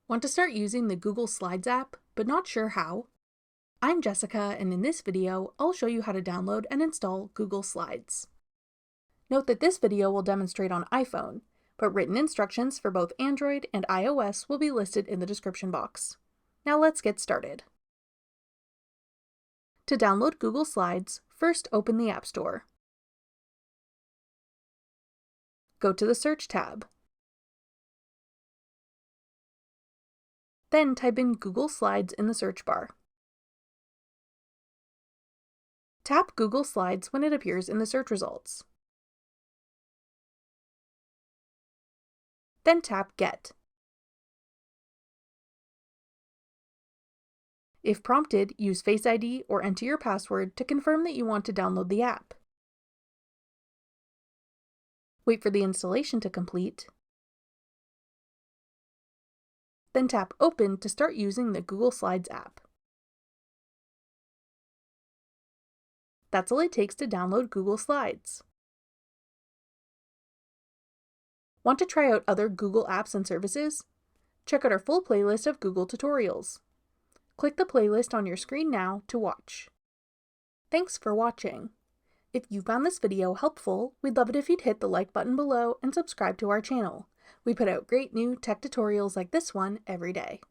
Want to start using the Google Slides app, but not sure how? I'm Jessica, and in this video, I'll show you how to download and install Google Slides. Note that this video will demonstrate on iPhone, but written instructions for both Android and iOS will be listed in the description box. Now let's get started. To download Google Slides, first open the App Store. Go to the Search tab. Then type in Google Slides in the search bar. Tap Google Slides when it appears in the search results. Then tap Get. If prompted, use Face ID or enter your password to confirm that you want to download the app. Wait for the installation to complete. Then tap Open to start using the Google Slides app. That's all it takes to download Google Slides. Want to try out other Google apps and services? Check out our full playlist of Google tutorials. Click the playlist on your screen now to watch. Thanks for watching. If you found this video helpful, we'd love it if you'd hit the like button below and subscribe to our channel. We put out great new tech tutorials like this one every day.